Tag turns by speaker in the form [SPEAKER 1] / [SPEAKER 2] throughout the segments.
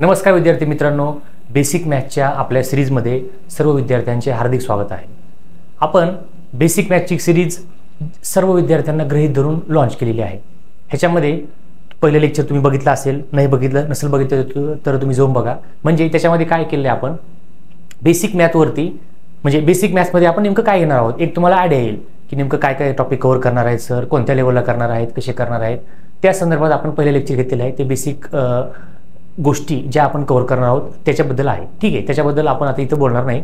[SPEAKER 1] नमस्कार विद्यार्थी मित्रांनो, बेसिक मॅथच्या आपल्या सिरीजमध्ये सर्व विद्यार्थ्यांचे हार्दिक स्वागत आहे। आपण बेसिक मॅथची सिरीज सर्व विद्यार्थ्यांना गृहीत धरून लॉन्च केलेली आहे। ह्याच्यामध्ये पहिले लेक्चर तुम्ही बघितलं असेल, नाही बघितलं नसेल बघितलं तर तुम्ही जाऊन बघा। म्हणजे त्याच्यामध्ये काय केले आपण बेसिक मॅथवरती, म्हणजे बेसिक मॅथ्समध्ये आपण नेमकं काय घेणार आहोत, एक तुम्हाला आयडिया येईल की नेमकं काय काय टॉपिक कव्हर करणार आहेत सर, कोणत्या लेवलला करणार आहेत, कसे करणार आहेत, त्या संदर्भात आपण पहिले लेक्चर घेतलेले आहे। ते बेसिक गोष्टी ज्या आपण कव्हर करणार आहोत त्याच्याबद्दल आहे। ठीक आहे, त्याच्याबद्दल आपण आता इथं बोलणार नाही।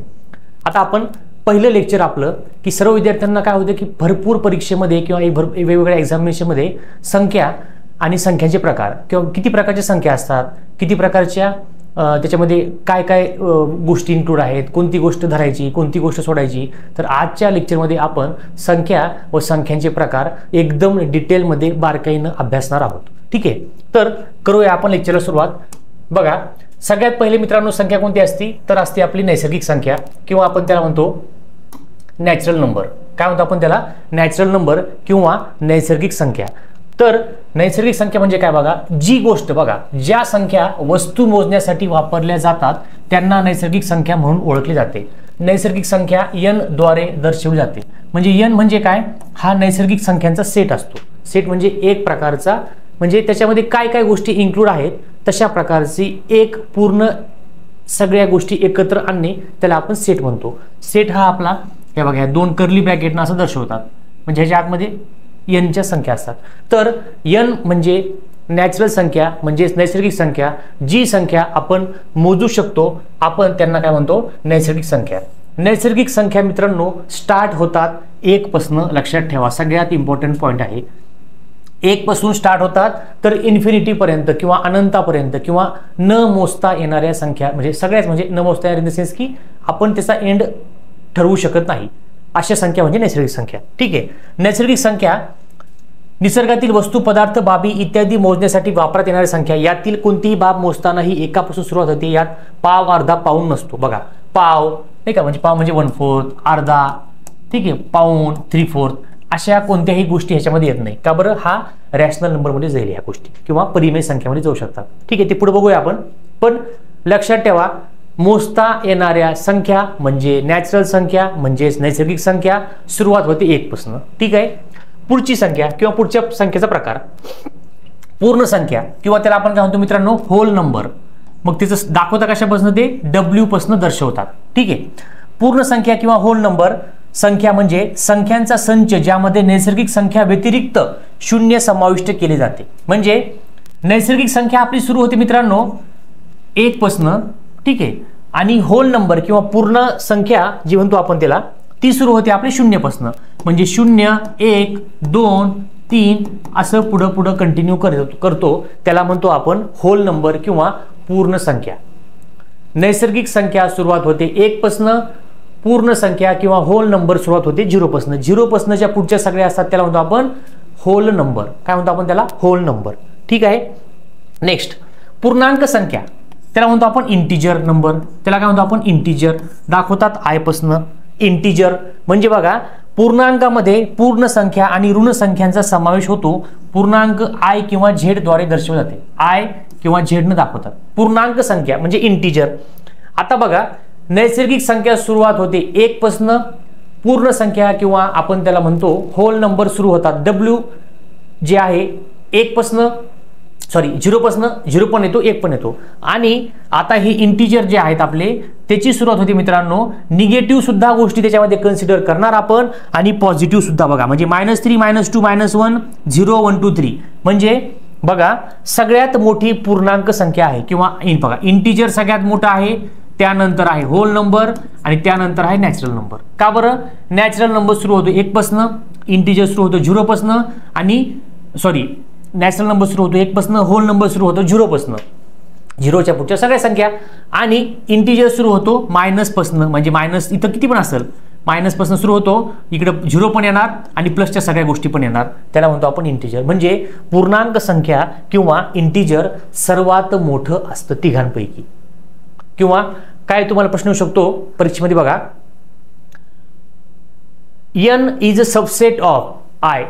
[SPEAKER 1] आता आपण पहिलं लेक्चर आपलं की सर्व विद्यार्थ्यांना काय होतं की भरपूर परीक्षेमध्ये किंवा वेगवेगळ्या एक्झामिनेशनमध्ये संख्या आणि संख्यांचे प्रकार किंवा किती प्रकारच्या संख्या असतात, किती प्रकारच्या त्याच्यामध्ये काय काय गोष्टी इन्क्लूड आहेत, कोणती गोष्ट धरायची, कोणती गोष्ट सोडायची। तर आजच्या लेक्चरमध्ये आपण संख्या व संख्यांचे प्रकार एकदम डिटेलमध्ये बारकाईनं अभ्यासणार आहोत। ठीक आहे, तर करूया आपण लेक्चरला सुरुवात। बघा, सगळ्यात पहिले मित्रांनो संख्या कोणती असती तर असते आपली नैसर्गिक संख्या किंवा आपण त्याला म्हणतो नॅचरल नंबर। काय म्हणतो आपण त्याला? नॅचरल नंबर किंवा नैसर्गिक संख्या। तर नैसर्गिक संख्या म्हणजे काय बघा, जी गोष्ट बघा ज्या संख्या वस्तू मोजण्यासाठी वापरल्या जातात त्यांना नैसर्गिक संख्या म्हणून ओळखली जाते। नैसर्गिक संख्या n द्वारे दर्शवली जाते। म्हणजे n म्हणजे काय, हा नैसर्गिक संख्यांचा सेट असतो। सेट म्हणजे एक प्रकारचा, म्हणजे त्याच्यामध्ये काय काय गोष्टी इन्क्लूड आहेत तशा प्रकारची एक पूर्ण सगळ्या गोष्टी एकत्र आणणे त्याला आपण सेट म्हणतो। सेट हा आपला हे बघा दोन कर्ली ब्रॅकेटनं असं दर्शवतात, म्हणजे ह्याच्या आतमध्ये n च्या संख्या असतात। तर n म्हणजे नॅचरल संख्या म्हणजे नैसर्गिक संख्या, जी संख्या आपण मोजू शकतो आपण त्यांना काय म्हणतो, नैसर्गिक संख्या। नैसर्गिक संख्या मित्रांनो स्टार्ट होतात 1 पासून, लक्षात ठेवा सगळ्यात इम्पॉर्टंट पॉईंट आहे। 1 पासून स्टार्ट होतात तर इन्फिनिटी पर्यंत किंवा अनंतापर्यंत किंवा न मोजता येणाऱ्या संख्या, म्हणजे सगळ्याच म्हणजे न मोजता येणाऱ्या इन द सेन्स की आपण त्याचा एंड ठरवू शकत नाही, अशा संख्या म्हणजे नैसर्गिक संख्या। ठीक आहे, नैसर्गिक संख्या निसर्गातील वस्तू, पदार्थ, बाबी इत्यादी मोजण्यासाठी वापरात येणारी संख्या। यातील कोणतीही बाब मोजतानाही एकापासून सुरुवात होते। यात पाव, अर्धा, पाऊण नसतो। बघा पाव नाही का, म्हणजे पाव म्हणजे 1/4, अर्धा, ठीक आहे, पाऊण 3/4, अशा कोणत्याही गोष्टी ह्याच्यामध्ये येत नाही। का बरं? हा रॅशनल नंबरमध्ये जाईल ह्या गोष्टी किंवा परिमेय संख्येमध्ये जाऊ शकतात। ठीक आहे, ते पुढे बघूया आपण। पण लक्षात ठेवा मोजता येणाऱ्या संख्या म्हणजे नॅचरल संख्या म्हणजेच नैसर्गिक संख्या, सुरुवात होते 1 पासून। ठीक आहे, पुढची संख्या किंवा पुढच्या संख्येचा प्रकार पूर्ण संख्या किंवा त्याला आपण काय म्हणतो मित्रांनो, होल नंबर। मग तिचं दाखवता कशापासून, ते W पासून दर्शवतात। ठीक आहे, पूर्ण संख्या किंवा होल नंबर संख्या म्हणजे संख्यांचा संच ज्यामध्ये नैसर्गिक संख्या व्यतिरिक्त 0 समाविष्ट केले जाते। म्हणजे नैसर्गिक संख्या आपली सुरू होते मित्रांनो 1 पासून, ठीक आहे, आणि होल नंबर किंवा पूर्ण संख्या जी म्हणतो आपण त्याला, ती सुरू होते आपली 0 पासून। म्हणजे 0, 1, 2, 3 असं पुढं पुढं कंटिन्यू करतो, त्याला म्हणतो आपण होल नंबर किंवा पूर्ण संख्या। नैसर्गिक संख्या सुरुवात होते 1 पासून, पूर्ण संख्या किंवा होल नंबर सुरुवात होते 0 पासून। 0 पासून ज्या पुढच्या सगळ्या असतात त्याला म्हणतो आपण होल नंबर। काय म्हणतो आपण त्याला? Whole number. ठीक आहे, नेक्स्ट पूर्णांक संख्या, त्याला म्हणतो आपण इंटिजर नंबर। त्याला काय म्हणतो आपण? इंटिजर। दाखवतात I पासून। इंटिजर म्हणजे बघा पूर्णांकामध्ये पूर्ण संख्या आणि ऋण संख्यांचा समावेश होतो। पूर्णांक I किंवा Z द्वारे दर्शवले जाते। I किंवा Z ने दाखवतात पूर्णांक संख्या म्हणजे इंटिजर। आता बघा नैसर्गिक संख्या सुरुवात होते 1 पासून, पूर्ण संख्या किंवा आपण त्याला म्हणतो होल नंबर सुरू होतात W जे आहे 1 पासून, सॉरी 0 पासून, 0 पण येतो 1 पण येतो। आणि आता ही इंटिजर जे आहेत आपले त्याची सुरुवात होती मित्रांनो, निगेटिव्ह सुद्धा गोष्टी त्याच्यामध्ये कन्सिडर करणार आपण आणि पॉझिटिव्ह सुद्धा। बघा म्हणजे -3, -2, -1, 0, 1, 2, 3 म्हणजे बघा सगळ्यात मोठी पूर्णांक संख्या आहे किंवा बघा इंटिजर सगळ्यात मोठा आहे, त्यानंतर आहे होल नंबर आणि त्यानंतर आहे नॅचरल नंबर। का बरं? नॅचरल नंबर सुरू होतो 1 पासून, इंटिजर सुरू होतो 0 पासून, आणि सॉरी नॅचरल नंबर सुरू होतो 1 पासून, होल नंबर सुरू होतो 0 पासून, 0च्या पुढच्या सगळ्या संख्या, आणि इंटिजर सुरू होतो मायनस पासून, म्हणजे मायनस इथं किती पण असेल मायनस पासून सुरू होतो, इकडे 0 पण येणार आणि प्लसच्या सगळ्या गोष्टी पण येणार, त्याला म्हणतो आपण इंटिजर। म्हणजे पूर्णांक संख्या किंवा इंटिजर सर्वात मोठं असतं तिघांपैकी। किंवा काय तुम्हाला प्रश्न येऊ शकतो परीक्षेमध्ये बघा, n is a subset of I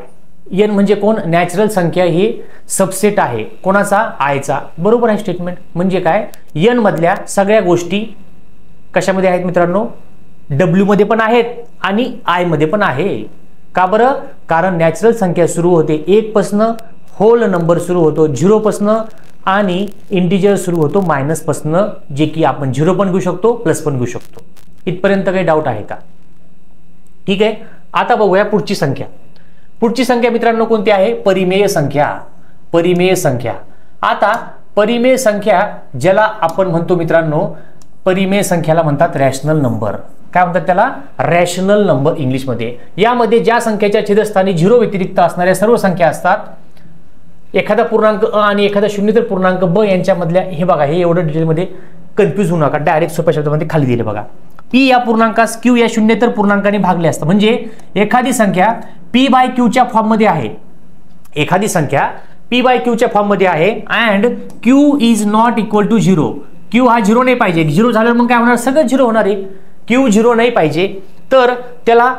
[SPEAKER 1] n म्हणजे कोण, नॅचरल संख्या ही सबसेट आहे कोणाचा, आयचा. बरोबर आहे स्टेटमेंट. म्हणजे काय, n मधल्या सगळ्या गोष्टी कशामध्ये आहेत मित्रांनो, w मध्ये पण आहेत आणि i मध्ये पण आहे. का बरं, कारण नॅचरल संख्या सुरू होते 1 पासनं, होल नंबर सुरू होतो 0 पासनं आणि इंटिजर सुरू होतो मायनस पासनं, जे की आपण 0 पण घेऊ शकतो प्लस पण घेऊ शकतो. इथपर्यंत काही डाऊट आहे का? ठीक आहे. आता बघूया पुढची संख्या. पुढची संख्या मित्रांनो कोणती आहे, परिमेय संख्या. परिमेय संख्या. आता परिमेय संख्या ज्याला आपण म्हणतो मित्रांनो, परिमेय संख्याला म्हणतात रॅशनल नंबर. काय म्हणतात त्याला, रॅशनल नंबर इंग्लिशमध्ये. यामध्ये ज्या संख्येच्या छेदस्थानी 0 व्यतिरिक्त असणाऱ्या सर्व संख्या असतात, एखादा पूर्णांक अ आणि एखादा शून्येतर पूर्णांक ब यांच्यामधल्या, हे बघा हे एवढं डिटेलमध्ये कन्फ्यूज होऊ नका, डायरेक्ट सोप्या शब्दामध्ये खाली दिले बघा. पी या पूर्णांकास क्यू या शून्येतर पूर्णांकाने भागले असतं. म्हणजे एखादी संख्या पी बाय क्यूच्या फॉर्ममध्ये आहे, एखादी संख्या पी बाय क्यूच्या फॉर्ममध्ये आहे and Q is not equal to 0. Q हा 0 नाही पाहिजे. 0 झाल्यावर मग काय होणार, सगळं 0 होणार आहे. क्यू 0 नाही पाहिजे, तर त्याला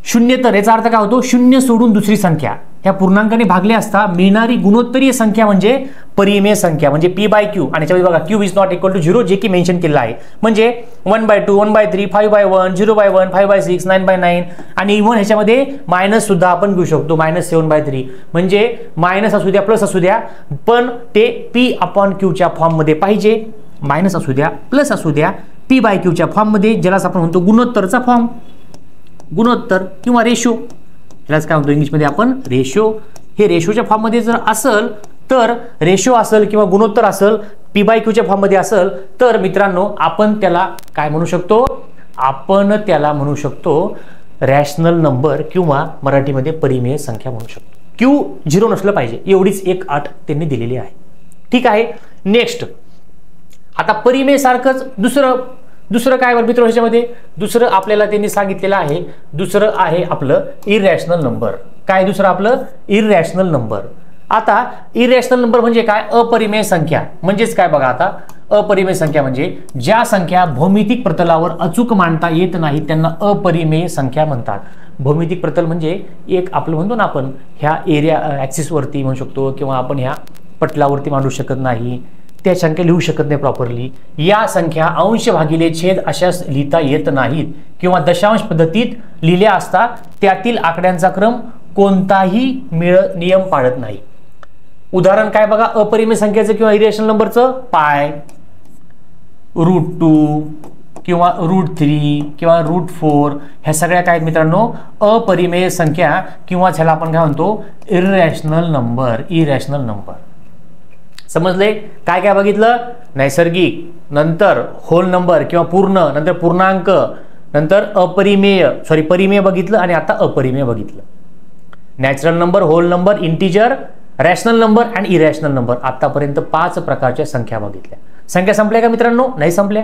[SPEAKER 1] शून्येतर, याचा अर्थ काय होतो, शून्य सोडून दुसरी संख्या ह्या पूर्णांकाने भागले असता मिळणारी गुणोत्तरीय संख्या म्हणजे परिमेय संख्या, म्हणजे पी बाय क्यू. आणि याच्यामध्ये बघा Q is not equal to 0 जे की मेन्शन केलेलं आहे. म्हणजे 1/2, 1/3, 5/1, 0/1, 5/6, 9/9 आणि इव्हन ह्याच्यामध्ये मायनस सुद्धा आपण घेऊ शकतो, -7/3. म्हणजे मायनस असू द्या प्लस असू द्या, पण ते पी अपॉन क्यूच्या फॉर्ममध्ये पाहिजे. मायनस असू द्या प्लस असू द्या, पी बाय क्यूच्या फॉर्ममध्ये, ज्यालाच आपण म्हणतो गुणोत्तरचा फॉर्म, गुणोत्तर किंवा रेशो, यालाच काय म्हणतो इंग्लिशमध्ये आपण रेशो. हे रेशोच्या फॉर्ममध्ये जर असेल तर, रेशो असेल किंवा गुणोत्तर असेल, पी बाय क्यूच्या फॉर्ममध्ये असेल तर मित्रांनो आपण त्याला काय म्हणू शकतो, आपण त्याला म्हणू शकतो रॅशनल नंबर किंवा मराठीमध्ये परिमेय संख्या म्हणू शकतो. क्यू 0 नसलं पाहिजे, एवढीच एक अट त्यांनी दिलेली आहे. ठीक आहे. नेक्स्ट, आता परिमेय सारखंच दुसरं काय मित्र, ह्याच्यामध्ये दुसरं आपल्याला त्यांनी सांगितलेलं आहे, दुसरं आहे आपलं इरॅशनल नंबर. काय दुसरं आपलं, इरॅशनल नंबर. आता इरॅशनल नंबर म्हणजे काय, अपरिमेय संख्या. म्हणजेच काय बघा, आता अपरिमेय संख्या म्हणजे ज्या संख्या भौमितिक प्रतलावर अचूक मांडता येत नाही त्यांना अपरिमेय संख्या म्हणतात. भौमितिक प्रतल म्हणजे एक आपलं म्हणतो ना आपण, ह्या एरिया ऍक्सिस वरती म्हणू शकतो किंवा आपण ह्या पटलावरती मांडू शकत नाही, त्या संख्या लिहू शकत नाही प्रॉपरली. या संख्या अंश भागिले छेद अशा लिहिता येत नाहीत किंवा दशांश पद्धतीत लिहिल्या असता त्यातील आकड्यांचा क्रम कोणताही नियम पाळत नाही. उदाहरण काय बघा, अपरिमेय संख्येचं किंवा इरॅशनल नंबरचं, पाय, √2 किंवा √3 किंवा √4 ह्या सगळ्या काय मित्रांनो अपरिमेय संख्या किंवा ज्याला आपण काय म्हणतो इरॅशनल नंबर. इरॅशनल नंबर समजले. काय काय बघितलं, नैसर्गिक, नंतर होल नंबर किंवा पूर्ण, नंतर पूर्णांक, नंतर परिमेय बघितलं आणि आता अपरिमेय बघितलं. Natural number, whole number, integer, rational number and irrational number. आतापर्यंत 5 प्रकारच्या संख्या बघितल्या. संख्या संपल्या का मित्रांनो, नाही संपल्या.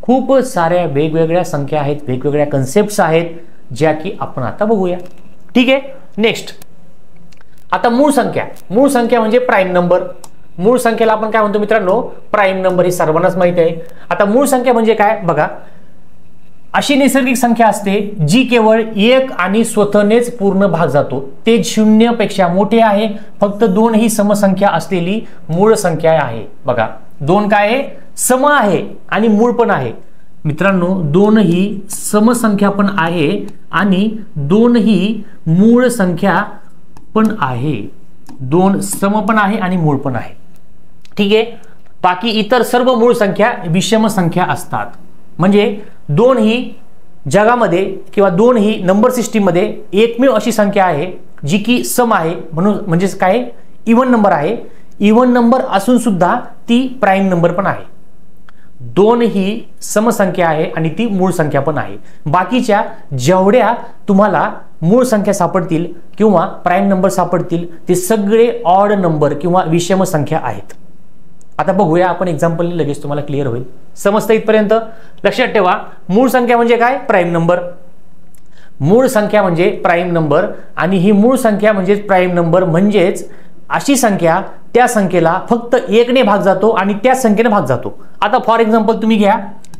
[SPEAKER 1] खूप साऱ्या वेगवेगळ्या संख्या आहेत, वेगवेगळ्या कन्सेप्ट्स आहेत ज्या की आपण आता बघूया. ठीक आहे. नेक्स्ट, आता मूळ संख्या. मूळ संख्या म्हणजे प्राईम नंबर. मूळ संख्येला आपण काय म्हणतो मित्रांनो, प्राईम नंबर. हे सर्वांनाच माहित आहे. आता मूळ संख्या म्हणजे काय बघा, अशी नैसर्गिक संख्या असते जी केवळ एक आणि स्वतःनेच पूर्ण भाग जातो, ते 0 पेक्षा मोठे आहे. फक्त 2 ही समसंख्या असलेली मूळ संख्या आहे. बघा 2 काय आहे, सम आहे आणि मूळ पण आहे. मित्रांनो 2 ही समसंख्या पण आहे आणि 2 ही मूळ संख्या पण आहे. 2 सम पण आहे आणि मूळ पण आहे. ठीक आहे. बाकी इतर सर्व मूळ संख्या विषम संख्या असतात. म्हणजे 2 ही जगामध्ये किंवा 2 ही नंबर सिस्टीम मध्ये एकमेव अशी संख्या आहे जी की सम आहे, म्हणून म्हणजेच काय, इव्हन नंबर आहे. इव्हन नंबर असून सुद्धा ती प्राईम नंबर पण आहे. 2 ही समसंख्या आहे आणि ती मूळ संख्या पण आहे. बाकीच्या जेवढ्या तुम्हाला मूळ संख्या सापडतील किंवा प्राईम नंबर सापडतील ते सगळे ऑड नंबर किंवा विषम संख्या आहेत. आता बघूया आपण एक्झाम्पलने, लगेच तुम्हाला क्लिअर होईल. समजतं इथपर्यंत? लक्षात ठेवा, मूळ संख्या म्हणजे काय, प्राईम नंबर. मूळ संख्या म्हणजे प्राईम नंबर आणि ही मूळ संख्या म्हणजे प्राईम नंबर म्हणजेच अशी संख्या त्या संख्येला फक्त 1 ने भाग जातो आणि त्याच संख्येने भाग जातो. आता फॉर एक्झाम्पल तुम्ही घ्या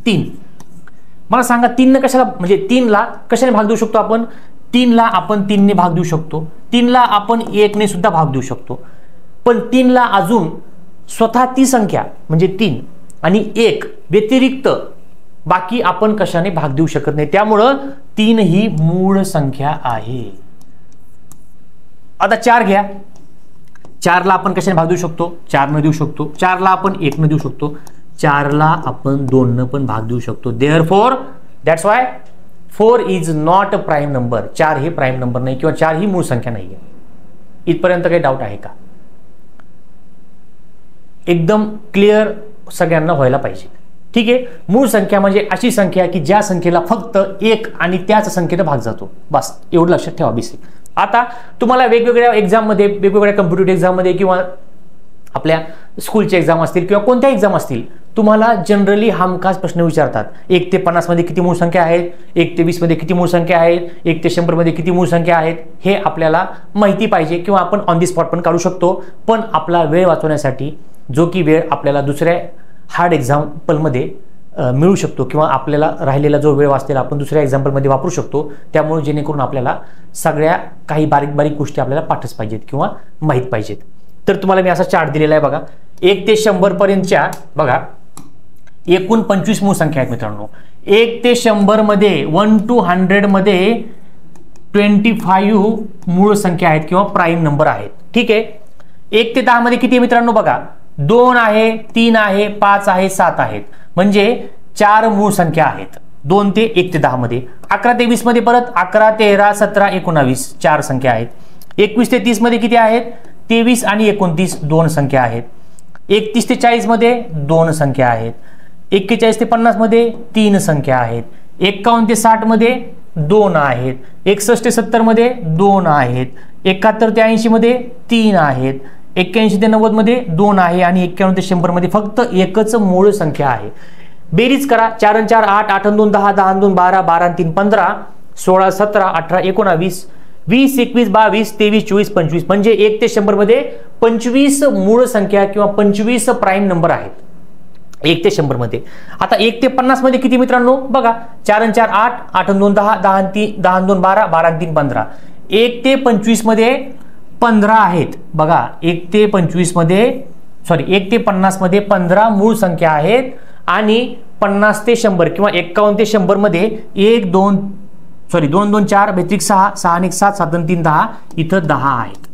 [SPEAKER 1] 3. मला सांगा 3 ने कशाला, म्हणजे 3 ला कशाने भाग देऊ शकतो आपण? 3 ला आपण 3 ने भाग देऊ शकतो. 3ला आपण 1 ने सुद्धा भाग देऊ शकतो, पण 3ला अजून स्वतः ती संख्या म्हणजे 3 आणि 1 व्यतिरिक्त बाकी आपण कशाने भाग देऊ शकत नाही, त्यामुळं 3 ही मूळ संख्या आहे. आता 4 घ्या, 4ला आपण कशाने भाग देऊ शकतो, 4 न देऊ शकतो, 4ला आपण 1 न देऊ शकतो, 4ला आपण 2 न पण भाग देऊ शकतो. Therefore that's why 4 is not a prime number. 4 हे प्राईम नंबर नाही किंवा 4 ही मूळ संख्या नाही आहे. इथपर्यंत काही डाऊट आहे का? एकदम क्लिअर सगळ्यांना व्हायला पाहिजे. ठीक आहे, मूळ संख्या म्हणजे अशी संख्या की ज्या संख्येला फक्त 1 आणि त्याच संख्येने भाग जातो, बस एवढं लक्षात ठेवा बेसिक. आता तुम्हाला वेगवेगळ्या एक्झाममध्ये, वेगवेगळ्या कॉम्पिटिटिव्ह एक्झाममध्ये किंवा आपल्या स्कूलचे एक्झाम असतील किंवा कोणत्या एक्झाम असतील, तुम्हाला जनरली हमखास प्रश्न विचारतात. 1 ते 50 मध्ये किती मूळ संख्या आहेत, 1 ते 20 मध्ये किती मूळ संख्या आहेत, 1 ते 100 मध्ये किती मूळ संख्या आहेत, हे आपल्याला माहिती पाहिजे किंवा आपण ऑन दी स्पॉट पण काढू शकतो. पण आपला वेळ वाचवण्यासाठी जो की वेळ आपल्याला दुसऱ्या हार्ड एक्झाम्पलमध्ये मिळू शकतो किंवा आपल्याला राहिलेला जो वेळ वाचलेला आपण दुसऱ्या एक्झाम्पलमध्ये वापरू शकतो, त्यामुळे जेणेकरून आपल्याला सगळ्या काही बारीक बारीक गोष्टी आपल्याला पाठच पाहिजेत किंवा माहीत पाहिजेत. तर तुम्हाला मी असा चार्ट दिलेला आहे बघा. 1 ते 100 पर्यंतच्या बघा एकूण 25 मूळ संख्या आहेत मित्रांनो. 1 ते 100 मध्ये 1 to 100 मध्ये 25 मूळ संख्या आहेत किंवा प्राईम नंबर आहेत. ठीक आहे, 1 ते 10 मध्ये किती आहे मित्रांनो बघा, 2 आहे, 3 आहे, 5 आहे, 7 आहेत, म्हणजे 4 मूळ संख्या आहेत 2 ते 1 ते 10 मध्ये. 11 ते 20 मध्ये परत 11, 13, 17, 19 4 संख्या आहेत. 21 ते 30 मध्ये किती आहेत, 23 आणि 29 2 संख्या आहेत. 31 ते 40 मध्ये 2 संख्या आहेत. 41 ते 50 मध्ये 3 संख्या आहेत. 51 ते 60 मध्ये 2 आहेत. 61 ते 70 मध्ये 2 आहेत. 71 ते 80 मध्ये 3 आहेत. 81 ते 90 मध्ये 2 आहे आणि 91 ते 100 मध्ये फक्त एकच मूळ संख्या आहे. बेरीज करा, 4 आणि 4 8, 8 आणि 2 10, 10 आणि 2 12, 12 आणि 3 15, 16 17, 18 19, 20 21 22 23 24 25, म्हणजे 1 ते 100 मध्ये 25 मूळ संख्या किंवा 25 प्राईम नंबर आहेत 1 ते 100 मध्ये. आता 1 ते 50 मध्ये किती मित्रांनो बघा, 4 आणि 4 8, 8 आणि 2 10, 10 आणि 3 10 आणि 2 12, 12 आणि 3 15. 1 ते 25 मध्ये 15 आहेत बघा. 1 ते 25 मध्ये 1 ते 50 मध्ये 15 मूळ संख्या आहेत आणि 50 ते 100 किंवा 51 ते 100 मध्ये 1 2 2 4 बेत्रिक 6, 6 आणि 7, 7 आणि 3 10, इथं 10 आहेत.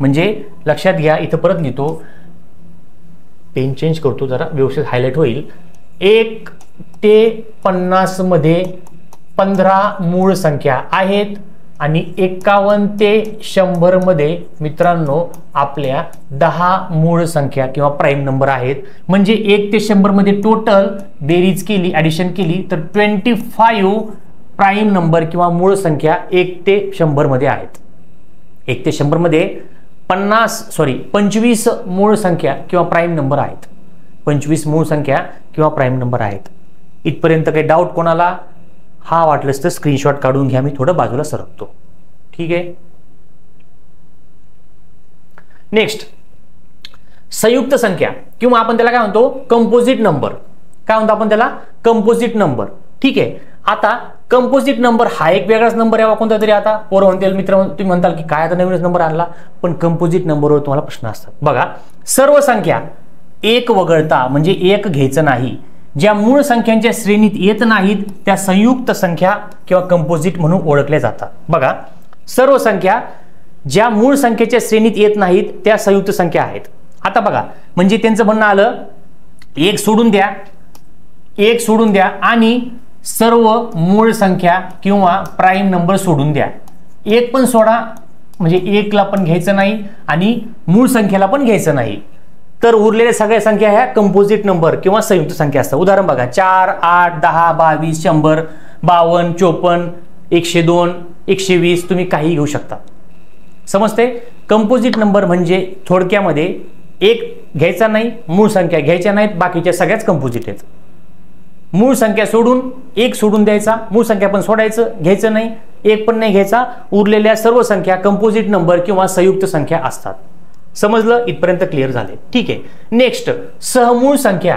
[SPEAKER 1] म्हणजे लक्षात घ्या, इथं परत लिहितो, पेन चेंज करतो जरा व्यवस्थित हायलाइट होईल. 1 ते 50 मध्ये 15 मूळ संख्या आहेत आणि 51 ते 100 मध्ये मित्रांनो आपल्या 10 मूळ संख्या किंवा प्राईम नंबर आहेत. म्हणजे 1 ते 100 मध्ये टोटल बेरीज केली, ऍडिशन केली तर 25 प्राईम नंबर किंवा मूळ संख्या 1 ते 100 मध्ये आहेत. 1 ते 100 मध्ये 25 मूळ संख्या किंवा प्राईम नंबर आहेत. 25 मूळ संख्या किंवा प्राईम नंबर आहेत. इथपर्यंत काही डाऊट कोणाला? हा वाटलंच तर स्क्रीनशॉट काढून घ्या, मी थोडं बाजूला सरकतो. ठीक आहे. नेक्स्ट, संयुक्त संख्या किंवा आपण त्याला काय म्हणतो, कंपोजिट नंबर. काय म्हणतो आपण त्याला? Composite number. ठीक आहे. आता कंपोजिट नंबर हा एक वेगळाच नंबर आहे कोणता तरी. आता पोरं म्हणतील, मित्र तुम्ही म्हणताल की काय आता नवीनच नंबर आणला, पण कंपोजिट नंबरवर तुम्हाला प्रश्न असतात. बघा, सर्व संख्या एक वगळता म्हणजे एक घ्यायचं नाही, ज्या मूळ संख्यांच्या श्रेणीत येत नाहीत त्या संयुक्त संख्या किंवा कंपोजिट म्हणून ओळखल्या जातात. बघा, सर्व संख्या ज्या मूळ संख्येच्या श्रेणीत येत नाहीत त्या संयुक्त संख्या आहेत. आता बघा, म्हणजे त्यांचं म्हणणं आलं, एक सोडून द्या, एक सोडून द्या आणि सर्व मूळ संख्या किंवा प्राईम नंबर सोडून द्या. एक पण सोडा, म्हणजे एकला पण घ्यायचं नाही आणि मूळ संख्येला पण घ्यायचं नाही, तर उरलेल्या सगळ्या संख्या ह्या कंपोजिट नंबर किंवा संयुक्त संख्या असतात. उदाहरण बघा, 4 8 10 22 100 52 54 102 120, तुम्ही काही घेऊ शकता. समजते? कंपोजिट नंबर म्हणजे थोडक्यामध्ये एक घ्यायचा नाही, मूळ संख्या घ्यायच्या नाहीत, बाकीच्या सगळ्याच कंपोजिट आहेत. मूळ संख्या सोडून एक सोडून द्यायचा, मूळ संख्या पण सोडायचं, घ्यायचं नाही, एक पण नाही घ्यायचा, उरलेल्या सर्व संख्या कंपोजिट नंबर किंवा संयुक्त संख्या असतात. समजलं? इथपर्यंत क्लिअर झाले. ठीक आहे. नेक्स्ट, सहमूळ संख्या.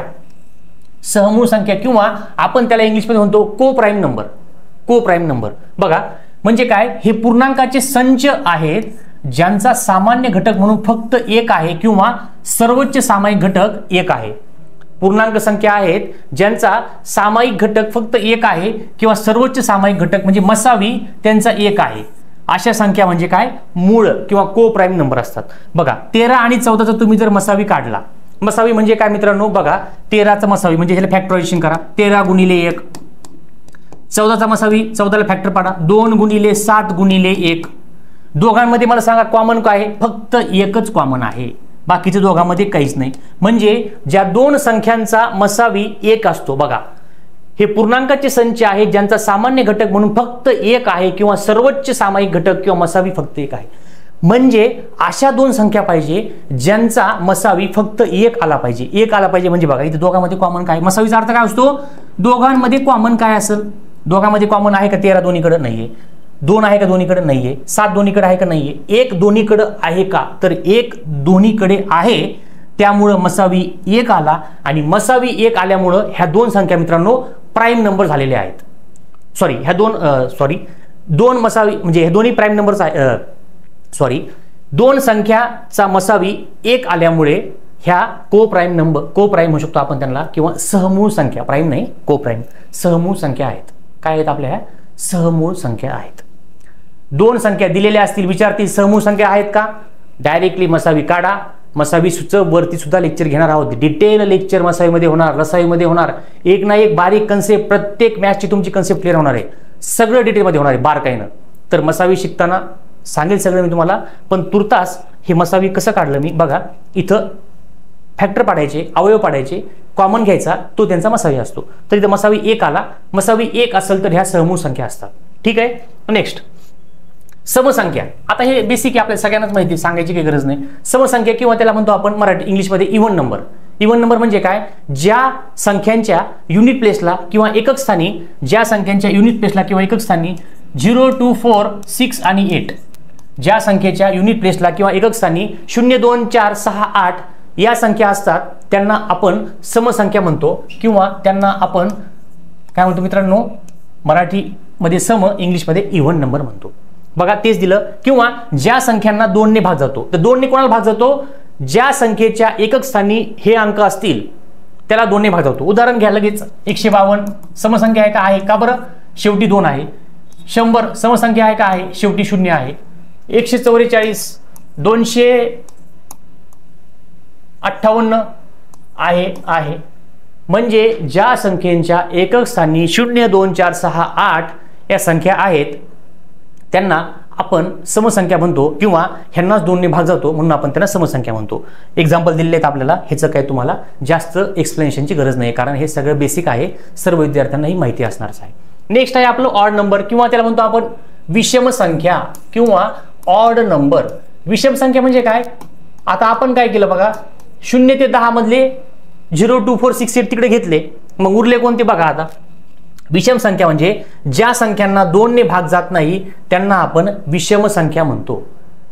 [SPEAKER 1] सहमूळ संख्या किंवा आपण त्याला इंग्लिशमध्ये म्हणतो को प्राईम नंबर. को प्राईम नंबर बघा, म्हणजे काय, हे पूर्णांकाचे संच आहेत ज्यांचा सामान्य घटक म्हणून फक्त एक आहे किंवा सर्वोच्च सामायिक घटक एक आहे. पूर्णांक संख्या आहेत ज्यांचा सामायिक घटक फक्त एक आहे किंवा सर्वोच्च सामायिक घटक म्हणजे मसावी त्यांचा एक आहे. अशा संख्या म्हणजे काय, मूळ किंवा को प्राईम नंबर असतात. बघा 13 आणि 14चा तुम्ही जर मसावी काढला, मसावी म्हणजे काय मित्रांनो, बघा 13चा मसावी म्हणजे ह्याला फॅक्टरायझेशन करा, 13 गुणिले 1. 14चा मसावी, 14ला फॅक्टर पाडा, 2 गुणिले 7 गुणिले 1. दोघांमध्ये मला सांगा कॉमन काय आहे, फक्त एकच कॉमन आहे, बाकीच्या दोघांमध्ये काहीच नाही. म्हणजे ज्या दोन संख्यांचा मसावी एक असतो, बघा हे पूर्णांकाचे संच आहेत ज्यांचा सामान्य घटक म्हणून फक्त एक आहे किंवा सर्वोच्च सामायिक घटक किंवा मसावी फक्त एक आहे. म्हणजे अशा दोन संख्या पाहिजे ज्यांचा मसावी फक्त एक आला पाहिजे. एक आला पाहिजे म्हणजे बघा इथे दोघांमध्ये कॉमन काय, मसावीचा अर्थ काय असतो, दोघांमध्ये कॉमन काय असेल. दोघांमध्ये कॉमन आहे का, 13 दोन्हीकडे नाहीये, 2 आहे का दोन्हीकडे नाहीये, 7 दोन्हीकडे आहे का नाहीये, 1 दोन्हीकडे आहे का, तर 1 दोन्हीकडे आहे, त्यामुळं मसावी 1 आला. आणि मसावी 1 आल्यामुळं ह्या दोन संख्या मित्रांनो प्राईम नंबर झालेले आहेत. ह्या दोन मसावी म्हणजे हे दोन्ही प्राईम नंबर्स आहे. दोन संख्याचा मसावी 1 आल्यामुळे ह्या को प्राईम म्हणू शकतो आपण त्यांना, किंवा सहमूळ संख्या, प्राईम नाही को प्राईम, सहमूळ संख्या आहेत. काय आहेत आपल्या, ह्या सहमूळ संख्या आहेत. दोन संख्या दिलेल्या असतील, विचारतील सहमूळ संख्या आहेत का, डायरेक्टली मसावी काढा. मसावी वरती सुद्धा लेक्चर घेणार आहोत, डिटेल लेक्चर मसावीमध्ये होणार, रसावीमध्ये होणार, एक ना एक बारीक कन्सेप्ट, प्रत्येक मॅथची तुमची कन्सेप्ट क्लिअर होणार आहे, सगळं डिटेलमध्ये होणार आहे बारकाईनं. तर मसावी शिकताना सांगेल सगळं मी तुम्हाला, पण तुर्तास हे मसावी कसं काढलं मी, बघा इथं फॅक्टर पाडायचे, अवयव पाडायचे, कॉमन घ्यायचा, तो त्यांचा मसावी असतो. तर इथं मसावी 1 आला, मसावी 1 असेल तर ह्या सहमूळ संख्या असतात. ठीक आहे. नेक्स्ट समसंख्या. आता हे बेसिक आहे, आपल्या सगळ्यांनाच माहिती, सांगायची काही गरज नाही. समसंख्या किंवा त्याला म्हणतो आपण मराठी इंग्लिशमध्ये इव्हन नंबर. इव्हन नंबर म्हणजे काय, ज्या संख्यांच्या युनिट प्लेसला किंवा एकक स्थानी, ज्या संख्यांच्या युनिट प्लेसला किंवा एकक स्थानी 0, 2, 4, 6 आणि 8, ज्या संख्येच्या युनिट प्लेसला किंवा एकक स्थानी 0, 2, 4, 6, 8 या संख्या असतात त्यांना आपण समसंख्या म्हणतो, किंवा त्यांना आपण काय म्हणतो मित्रांनो, मराठीमध्ये सम, इंग्लिशमध्ये इव्हन नंबर म्हणतो. बघा तेच दिलं. किंवा ज्या संख्यांना 2 ने भाग जातो, तर 2 ने कोणाला भाग जातो, ज्या संख्येच्या एकक स्थानी हे अंक असतील त्याला 2 ने भाग जातो. उदाहरण घ्या लगेच, 152 समसंख्या आहे का, आहे का बरं, शेवटी 2 आहे. 100 समसंख्या आहे का, आहे, शेवटी 0 आहे. 144 258 आहे. म्हणजे ज्या संख्येच्या एकक स्थानी 0, 2, 4, 6, 8 या संख्या आहेत त्यांना आपण समसंख्या म्हणतो, किंवा ह्यांनाच 2 ने भाग जातो म्हणून आपण त्यांना समसंख्या म्हणतो. एक्झाम्पल दिलेले आहेत आपल्याला, ह्याचं काय तुम्हाला जास्त एक्सप्लेनेशनची गरज नाही, कारण हे सगळं बेसिक आहे, सर्व विद्यार्थ्यांना ही माहिती असणारच आहे. नेक्स्ट आहे आपलं ऑड नंबर, किंवा त्याला म्हणतो आपण विषम संख्या किंवा ऑड नंबर. विषम संख्या म्हणजे काय, आता आपण काय केलं बघा, 0 ते 10 मधले 0, 2, 4, 6, 8 तिकडे घेतले, मग उरले कोणते बघा. आता विषम संख्या म्हणजे ज्या संख्यांना 2 ने भाग जात नाही त्यांना आपण विषम संख्या म्हणतो.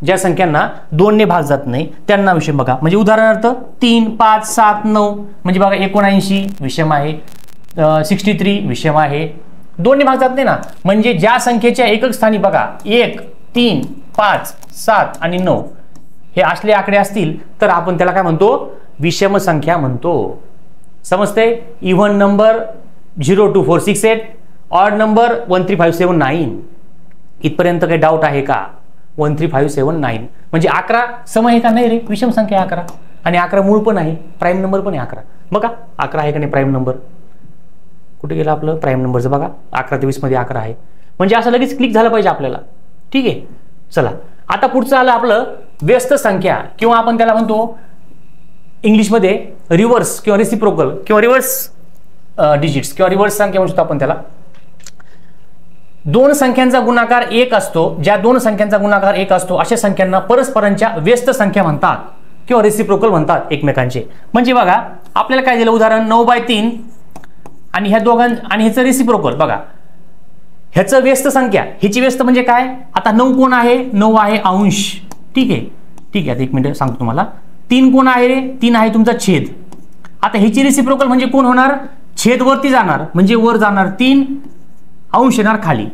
[SPEAKER 1] ज्या संख्यांना 2 ने भाग जात नाही त्यांना विषम. बघा म्हणजे उदाहरणार्थ 3, 5, 7, 9 म्हणजे बघा 79 विषम आहे, 63 विषम आहे, 2 ने भाग जात नाही ना. म्हणजे ज्या संख्येच्या एकक स्थानी बघा 1, 3, 5, 7 आणि 9 हे असले आकडे असतील तर आपण त्याला काय म्हणतो, विषम संख्या म्हणतो. समजते. Even number 0, 2, 4, 6, 8, odd number 1, 3, 5, 7, 9. इथपर्यंत काही डाऊट आहे का, 1, 3, 5, 7, 9 म्हणजे 11 सम आहे का, नाही रे, विषम संख्या आहे 11, आणि 11 मूळ पण आहे, प्राईम नंबर पण आहे 11. बघा 11 आहे का नाही प्राईम नंबर, कुठे गेला आपलं प्राईम नंबरचं, बघा 11 ते 20 मध्ये 11 आहे. म्हणजे असं लगेच क्लिक झालं पाहिजे आपल्याला. ठीक आहे. चला आता पुढचं आलं आपलं व्यस्त संख्या, किंवा आपण त्याला म्हणतो इंग्लिशमध्ये रिव्हर्स किंवा रेसिप्रोकल किंवा रिव्हर्स डिजिट्स किंवा रिव्हर्स संख्या म्हणू शकतो आपण त्याला. 2 संख्यांचा गुणाकार 1 असतो, ज्या 2 संख्यांचा गुणाकार 1 असतो अशा संख्यांना परस्परांच्या व्यस्त संख्या म्हणतात किंवा रेसिप्रोकल म्हणतात एकमेकांचे. म्हणजे बघा आपल्याला काय दिलं उदाहरण, 9/3 आणि ह्या दोघां आणि ह्याचं रेसिप्रोकल. बघा ह्याचं व्यस्त संख्या, ह्याची व्यस्त म्हणजे काय, आता 9 कोण आहे, 9 आहे अंश. ठीक आहे. ठीक आहे, आता 1 मिनिट सांगतो तुम्हाला. 3 कोण आहे रे, 3 आहे तुमचा छेद. आता ह्याची रेसिप्रोकल म्हणजे कोण होणार, छेद वरती जाणार म्हणजे वर जाणार, 3 अंश येणार खाली.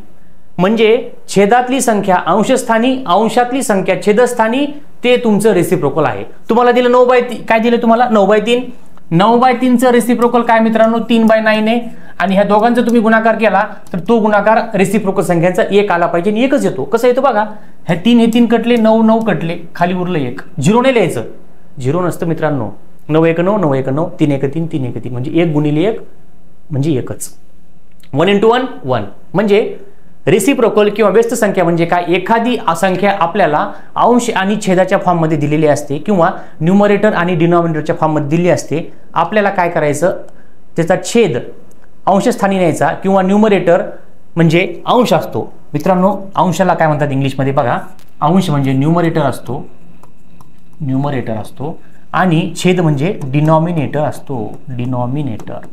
[SPEAKER 1] म्हणजे छेदातली संख्या अंशस्थानी, अंशातली संख्या छेदस्थानी, ते तुमचं रेसिप्रोकल आहे. तुम्हाला दिलं 9/3, काय दिलं तुम्हाला 9/3. 9/3चं रेसिप्रोकल काय मित्रांनो 3/9 आहे. आणि ह्या दोघांचा तुम्ही गुणाकार केला तर तो गुणाकार रेसिप्रोकल संख्यांचा 1 आला पाहिजे आणि 1च येतो. कसं येतो बघा, ह्या 3 हे 3 कटले, 9 9 कटले, खाली उरलं 1. 0 नाही लिहायचं, 0 नसतं मित्रांनो. 9 1 9 9 1 9 3 1 3 3 1 3 म्हणजे 1 गुणिले 1 म्हणजे 1च. 1 × 1 1 म्हणजे रेसिप्रोकल किंवा व्यस्त संख्या म्हणजे काय, एखादी संख्या आपल्याला अंश आणि छेदाच्या फॉर्ममध्ये दिलेली असते किंवा न्यूमरेटर आणि डिनॉमिनेटरच्या फॉर्ममध्ये दिलेली असते. आपल्याला काय करायचं, त्याचा छेद अंशस्थानी न्यायचा किंवा न्यूमरेटर म्हणजे अंश असतो. मित्रांनो अंशाला काय म्हणतात इंग्लिशमध्ये बघा, अंश म्हणजे न्यूमरेटर असतो, न्यूमरेटर असतो आणि छेद म्हणजे डिनॉमिनेटर असतो, डिनॉमिनेटर.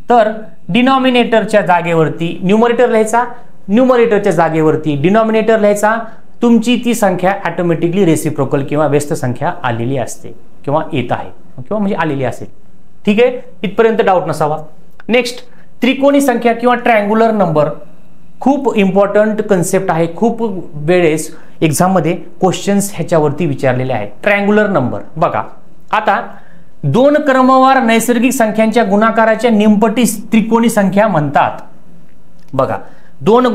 [SPEAKER 1] तर डिनॉमिनेटरच्या जागेवरती न्यूमरेटर लिहायचा, न्यूमरेटरच्या जागेवरती डिनॉमिनेटर लिहायचा. तुमची ती संख्या ऑटोमॅटिकली रेसिप्रोकल किंवा व्यस्त संख्या आलेली असते किंवा येत आहे किंवा म्हणजे आलेली असेल. ठीक आहे, इथपर्यंत डाऊट नसावा. नेक्स्ट, त्रिकोणी संख्या किंवा ट्रायंग्युलर नंबर. खूप इम्पॉर्टंट कन्सेप्ट आहे. खूप वेळेस एक्झाममध्ये क्वेश्चन्स ह्याच्यावरती विचारलेले आहेत. ट्रायंग्युलर नंबर बघा, आता 2 क्रमवार नैसर्गिक संख्यांच्या गुणाकाराच्या निमपटीस त्रिकोणी संख्या म्हणतात. बघा, 2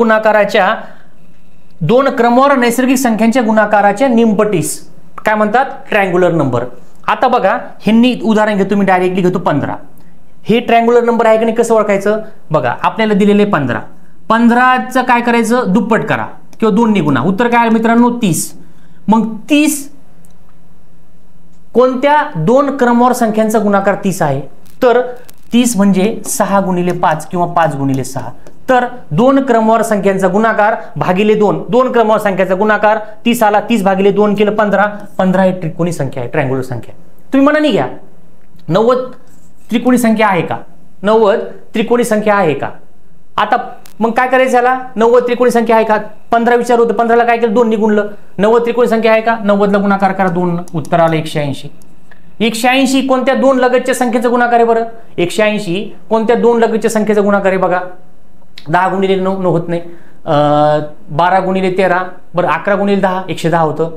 [SPEAKER 1] क्रमवार नैसर्गिक संख्यांच्या गुणाकाराच्या निमपटीस काय म्हणतात, ट्रायंग्युलर नंबर. आता बघा, ह्यांनी उदाहरण घेतो, मी डायरेक्टली घेतो 15. हे ट्रायंग्युलर नंबर आहे की नाही, कसं ओळखायचं बघा, आपल्याला दिलेले 15. 15चं काय करायचं, दुप्पट करा किंवा 2 ने गुणा. उत्तर काय मित्रांनो 30. मग 30 कोणत्या 2 क्रमवार संख्यांचा गुणाकार 30 आहे, तर 30 म्हणजे 6 × 5 किंवा 5 × 6. तर 2 क्रमवार संख्यांचा गुणाकार भागिले 2, 2 क्रमवार संख्यांचा गुणाकार 30 आला, 30 भागिले 2 केलं 15. 15 ही त्रिकोणी संख्या आहे, ट्रायंग्युलर संख्या. तुम्ही मनाने घ्या, 90 त्रिकोणी संख्या आहे का, 90 त्रिकोणी संख्या आहे का. आता मग काय करायचं याला, 90 त्रिकोणी संख्या आहे का, 15 विचार होतं, 15ला काय केलं 2 ने गुणलं. 90 त्रिकोणी संख्या आहे का, 90ला गुणाकार करा 2, उत्तर आलं 180. 180 कोणत्या 2 लगतच्या संख्येचा गुणाकार आहे बरं, 180 कोणत्या 2 लगतच्या संख्येचा गुणाकार आहे बघा. 10 × 9 9 होत नाही, 12 × 13 बरं, 11 × 10 110 होतं.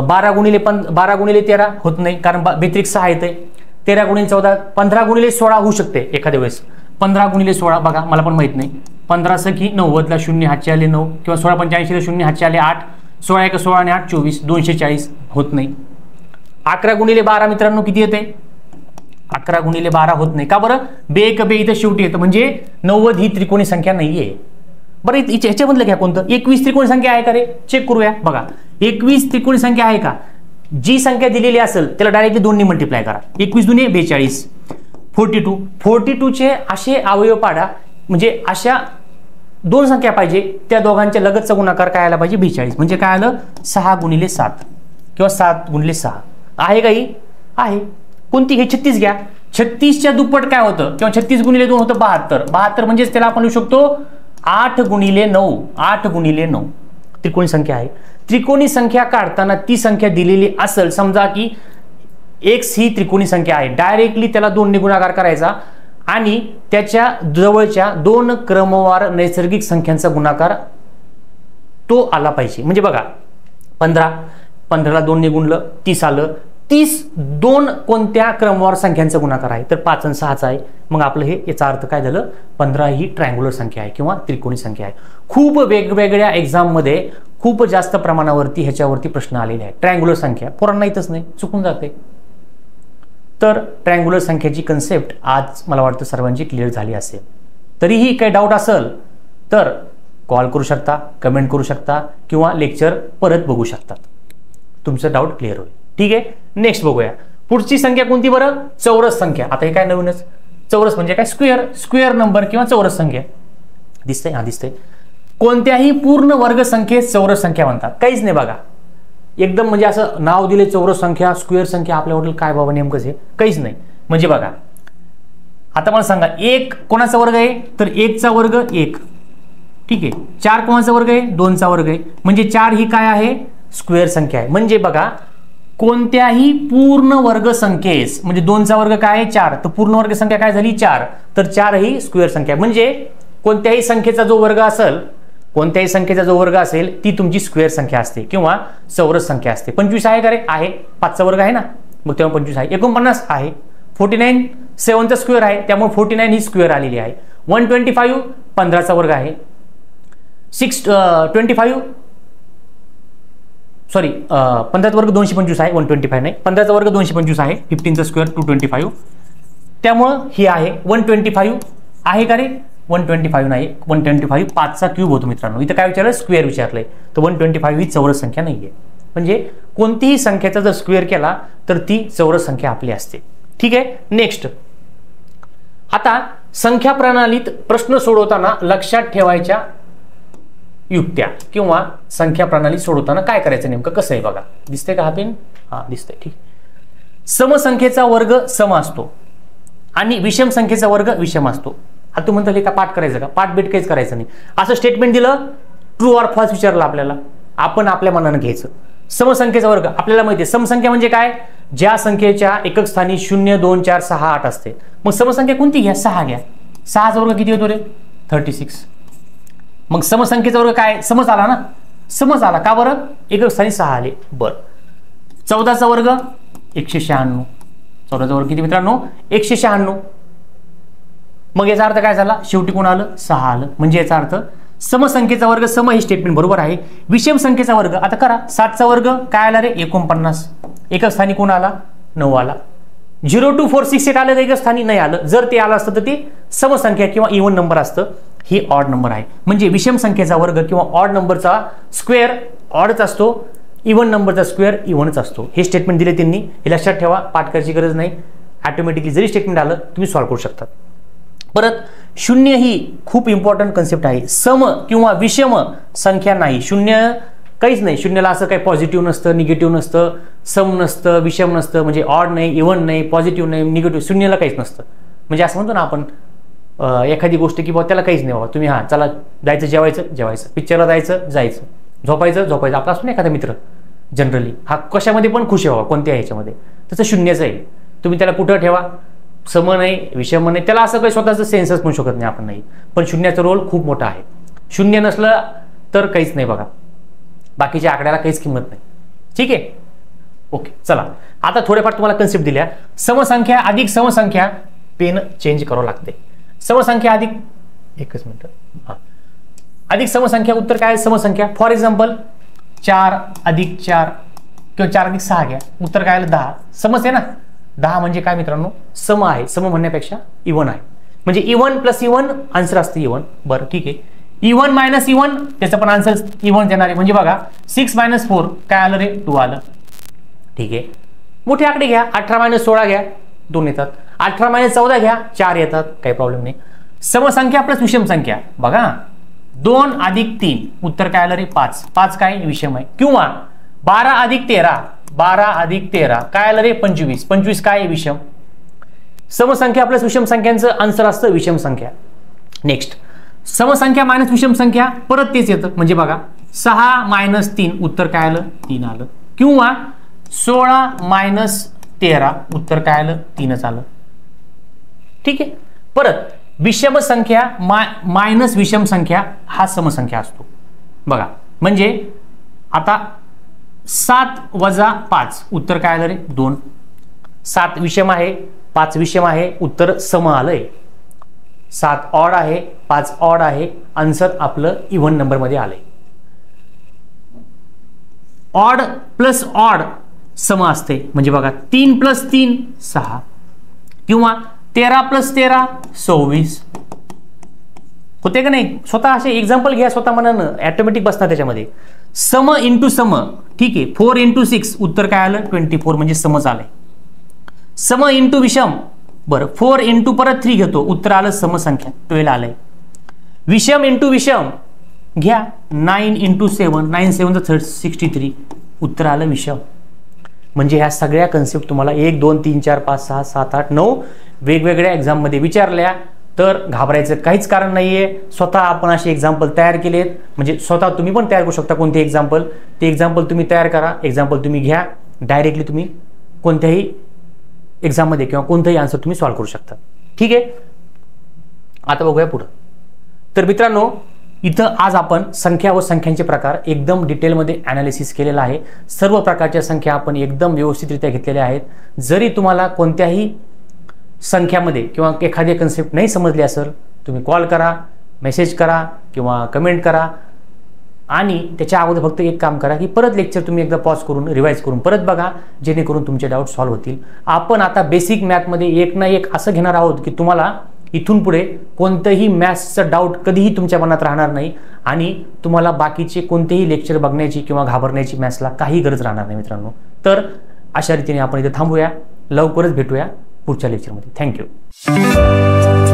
[SPEAKER 1] 12 × 13 होत नाही कारण व्यतिरिक्त 6 येते. 13 × 14 15 × 16 होऊ शकते एखाद्या वेळेस. 15 × 16 बघा, मला पण माहित नाही. 15 सखी 90ला 0 हातचे आले 9 किंवा 16 85ला 0 हातचे आले 8. 16 1 16 आणि 8 24, 240 होत नाही. 11 × 12 मित्रांनो किती येते, 11 × 12 होत नाही. का बरं, बे इथं शेवटी येतं म्हणजे 90 ही त्रिकोणी संख्या नाहीये. बरं ह्याच्यामधलं घ्या कोणतं, 21 त्रिकोणी संख्या आहे का रे, चेक करूया. बघा 21 त्रिकोणी संख्या आहे का, जी संख्या दिलेली असेल त्याला डायरेक्टली 2 ने मल्टिप्लाय करा. 21 × 2 = 42. 42चे असे अवयव पाडा म्हणजे अशा 2 संख्या पाहिजे, त्या दोघांच्या लगतचा गुणाकार काय आला पाहिजे 42. म्हणजे काय आलं 6 × 7 किंवा 7 × 6 आहे काही आहे. कोणती घे, 36 घ्या. 36च्या दुप्पट काय होतं किंवा 36 × 2 होतं 72. 72 म्हणजेच त्याला आपण लिहू शकतो 8 × 9, 8 × 9 त्रिकोणी संख्या आहे. त्रिकोणी संख्या काढताना ती संख्या दिलेली असेल, समजा की x ही त्रिकोणी संख्या आहे, डायरेक्टली त्याला 2 ने गुणाकार करायचा आणि त्याच्या जवळच्या 2 क्रमवार नैसर्गिक संख्यांचा गुणाकार तो आला पाहिजे. म्हणजे बघा 15ला 2 ने गुणलं 30 आलं. 30 2 कोणत्या क्रमवार संख्यांचा गुणाकार आहे, तर 5 आणि 6चा आहे. मग आपलं हे याचा अर्थ काय झालं, 15 ही ट्रायंग्युलर संख्या आहे किंवा त्रिकोणी संख्या आहे. खूप वेगवेगळ्या एक्झाममध्ये खूप जास्त प्रमाणावरती ह्याच्यावरती प्रश्न आलेले आहेत. ट्रायंग्युलर संख्या पोरांना येतच नाही, चुकून जाते. तर ट्रायंग्युलर संख्येची कन्सेप्ट आज मला वाटतं सर्वांची क्लिअर झाली असेल. तरीही काही डाऊट असेल तर कॉल करू शकता, कमेंट करू शकता किंवा लेक्चर परत बघू शकतात, तुमचं डाऊट क्लिअर होईल. ठीक आहे, नेक्स्ट बघूया. पुढची संख्या कोणती बरं, चौरस संख्या. आता हे काय नवीनच, चौरस म्हणजे काय, स्क्वेअर नंबर किंवा चौरस संख्या. दिसतंय, हा दिसतंय. कोणत्याही पूर्ण वर्ग संख्येस चौरस संख्या म्हणतात. काहीच नाही बघा, एकदम म्हणजे असं नाव दिले चौरस संख्या, स्क्वेअर संख्या, आपल्या वाटेल काय बाबा नेमकंच आहे, काहीच नाही. म्हणजे बघा आता मला सांगा, 1 कोणाचा वर्ग आहे, तर 1चा वर्ग 1. ठीक आहे, 4 कोणाचा वर्ग आहे, 2चा वर्ग आहे. म्हणजे 4 ही काय आहे, स्क्वेअर संख्या आहे. म्हणजे बघा कोणत्याही पूर्ण वर्ग संख्येस, म्हणजे 2चा वर्ग काय आहे 4, तर पूर्ण वर्ग संख्या काय झाली 4, तर 4 ही स्क्वेअर संख्या आहे. म्हणजे कोणत्याही संख्येचा जो वर्ग असेल, कोणत्याही संख्येचा जो वर्ग असेल ती तुमची स्क्वेअर संख्या असते किंवा चौरस संख्या असते. 25 आहे का रे? आहे. 5चा वर्ग आहे ना, मग तेव्हा 25 आहे. 49 आहे. 49 7चा स्क्वेअर आहे, त्यामुळे 49 ही स्क्वेअर आलेली आहे. 125 15चा वर्ग आहे. 25 सॉरी 15चा वर्ग 225 आहे, 125 नाही. 15चा वर्ग 225 आहे. 15चा स्क्वेअर 225, त्यामुळं ही आहे. 125 आहे का रे? 125 नाही. 125 5चा क्यूब होतो मित्रांनो. इथं काय विचारलं? स्क्वेअर विचारलंय. तर 125 ही चौरस संख्या नाहीये. म्हणजे कोणतीही संख्येचा जर स्क्वेअर केला तर ती चौरस संख्या आपली असते. ठीक आहे. नेक्स्ट, आता संख्या प्रणालीत प्रश्न सोडवताना लक्षात ठेवायच्या युक्त्या किंवा संख्या प्रणाली सोडवताना काय करायचं नेमकं कसं आहे बघा. दिसतंय का हा पेन? हा दिसतंय. ठीक. समसंख्येचा वर्ग सम असतो आणि विषम संख्येचा वर्ग विषम असतो. आता तू म्हणतो का पाठ करायचं का? पाठ बीट काहीच करायचं नाही. असं स्टेटमेंट दिलं, ट्रू ऑर फॉल्स विचारलं आपल्याला, आपण आपल्या मनानं घ्यायचं. समसंख्येचा वर्ग आपल्याला माहिती आहे. समसंख्या म्हणजे काय? ज्या संख्येच्या एकक स्थानी 0 2 4 6 8 असते. मग समसंख्या कोणती घ्या? 6 घ्या. 6चा वर्ग किती होतो रे? 36. मग समसंख्येचा वर्ग काय? समच आला ना. समच आला का बरं? एकक स्थानी 6 आले. बरं. 14चा वर्ग 196. 14चा वर्ग किती मित्रांनो? 196. मग याचा अर्थ काय झाला? शेवटी कोण आलं? 6 आलं. म्हणजे याचा अर्थ समसंख्येचा वर्ग सम ही स्टेटमेंट बरोबर आहे. विषम संख्येचा वर्ग आता करा. 7चा वर्ग काय आला रे? 49. एकक स्थानी कोण आला? 9 आला. 0 2 4 6 8 आलं का एकक स्थानी? नाही आलं. जर ते आलं असतं तर ते समसंख्या किंवा इव्हन नंबर असतं. ही ऑड नंबर आहे. म्हणजे विषम संख्येचा वर्ग किंवा ऑड नंबरचा स्क्वेअर ऑडच असतो, इव्हन नंबरचा स्क्वेअर इव्हनच असतो. हे स्टेटमेंट दिले त्यांनी. हे लक्षात ठेवा. पाठ करायची गरज नाही. ऑटोमॅटिकली जरी स्टेटमेंट आलं तुम्ही सॉल्व्ह करू शकता. परत 0 ही खूप इम्पॉर्टंट कन्सेप्ट आहे. सम किंवा विषम संख्या नाही. 0 काहीच नाही. 0ला असं काही पॉझिटिव्ह नसतं, निगेटिव्ह नसतं, सम नसतं, विषम नसतं. म्हणजे ऑड नाही, इव्हन नाही, पॉझिटिव्ह नाही, निगेटिव्ह. 0ला काहीच नसतं. म्हणजे असं म्हणतो ना आपण एखादी गोष्ट की बाबा त्याला काहीच नाही बाबा, तुम्ही हा चला जायचं जेवायचं, पिक्चरला जायचं, झोपायचं. आपला असतो ना एखादा मित्र जनरली, हा कशामध्ये पण खुश आहे बाबा, कोणत्या ह्याच्यामध्ये. तसं 0चं आहे. तुम्ही त्याला कुठं ठेवा, सम नाही, विषम नाही, त्याला असं काही स्वतःचं सेन्सच म्हणू शकत नाही आपण. नाही, पण 0चा रोल खूप मोठा आहे. 0 नसलं तर काहीच नाही बघा, बाकीच्या आकड्याला काहीच किंमत नाही. ठीक आहे. ओके. चला आता थोडेफार तुम्हाला कन्सेप्ट दिल्या. समसंख्या अधिक समसंख्या, पेन चेंज करावं लागते. समसंख्या अधिक, एकच मिनिट. हा, अधिक समसंख्या उत्तर काय? समसंख्या. फॉर एक्झाम्पल 4 अधिक 4 किंवा 4 अधिक 6 घ्या. उत्तर काय आलं? 10. समज आहे ना. 10 म्हणजे काय मित्रांनो? सम आहे. सम म्हणण्यापेक्षा इव्हन आहे. म्हणजे इव्हन प्लस इव्हन आन्सर असते इव्हन. बरं ठीक आहे. इव्हन मायनस इव्हन त्याचं पण आन्सर इव्हन देणार आहे. म्हणजे बघा 6 - 4 काय आलं रे? 2 आलं. ठीक आहे. मोठे आकडे घ्या. 18 - 16 घ्या, 2 येतात. 18 - 14 घ्या, 4 येतात. काही प्रॉब्लेम नाही. समसंख्या प्लस विषम संख्या बघा. 2 अधिक 3 उत्तर काय आलं रे? 5. 5 काय? विषम आहे. किंवा 12 अधिक 13 काय आलं रे? 25. 25 काय? विषम. समसंख्या प्लस विषम संख्यांचं आन्सर असतं विषम संख्या. नेक्स्ट, समसंख्या मायनस विषम संख्या, परत तेच येतं. म्हणजे बघा 6 - 3 उत्तर काय आलं? 3 आलं. किंवा 16 - 13 उत्तर काय आलं? 3च आलं. ठीक आहे. परत विषम संख्या मायनस विषम संख्या हा समसंख्या असतो बघा. म्हणजे आता 7 - 5 उत्तर काय आलं रे? 2. 7 विषम आहे, 5 विषम आहे, उत्तर सम आलंय. 7 ऑड आहे, 5 ऑड आहे, आन्सर आपलं इव्हन नंबर मध्ये आलंय. ऑड प्लस ऑड सम असते. म्हणजे बघा 3 + 3 6 किंवा 13 + 13 26 होते का नाही? स्वतः असे एक्झाम्पल घ्या, स्वतः मनानं ऑटोमॅटिक बसणार त्याच्यामध्ये. सम इंटू सम. ठीक आहे. 4 × 6 उत्तर काय आलं? 24 म्हणजे समच आलंय. सम इंटू विषम. बरं 4 × परत 3 घेतो, उत्तर आलं समसंख्या 12 आलंय. विषम इंटू विषम घ्या. 9 × 7 9 7 63 उत्तर आलं विषम. म्हणजे ह्या सगळ्या कन्सेप्ट तुम्हाला 1 2 3 4 5 6 7 8 9 वेगवेगळ्या एक्झाम मध्ये विचारल्या तर घाबरायचं काहीच कारण नाहीये. स्वतः आपण असे एक्झाम्पल तयार केलेत. म्हणजे स्वतः तुम्ही पण तयार करू शकता कोणते एक्झाम्पल. ते एक्झाम्पल तुम्ही तयार करा, एक्झाम्पल तुम्ही घ्या, डायरेक्टली तुम्ही कोणत्याही एक्झाम मध्ये किंवा कोणताही आन्सर तुम्ही सॉल्व्ह करू शकता. ठीक आहे. आता बघूया पुढं. तर मित्रांनो इथं आज आपण संख्या व संख्यांचे प्रकार एकदम डिटेलमध्ये ॲनालिसिस केलेला आहे। सर्व प्रकारच्या संख्या आपण एकदम व्यवस्थितरित्या घेतलेल्या आहेत। जरी तुम्हाला कोणत्याही संख्यामध्ये किंवा एखादी कन्सेप्ट नाही समजली असेल, तुम्ही कॉल करा, मेसेज करा किंवा कमेंट करा आणि त्याच्या अगोदर फक्त एक काम करा की परत लेक्चर तुम्ही एकदा पॉज करून रिवाइज करून परत बघा, जेणेकरून तुमचे डाऊट सॉल्व्ह होतील। आपण आता बेसिक मॅथमध्ये एक ना एक असं घेणार आहोत की तुम्हाला इथून पुढे कोणतंही मॅथ्सचं डाऊट कधीही तुमच्या मनात राहणार नाही आणि तुम्हाला बाकीचे कोणतेही लेक्चर बघण्याची किंवा घाबरण्याची मॅथ्सला काही गरज राहणार नाही मित्रांनो। तर अशा रीतीने आपण इथे थांबूया, लवकरच भेटूया पुढच्या लेक्चरमध्ये। थँक्यू।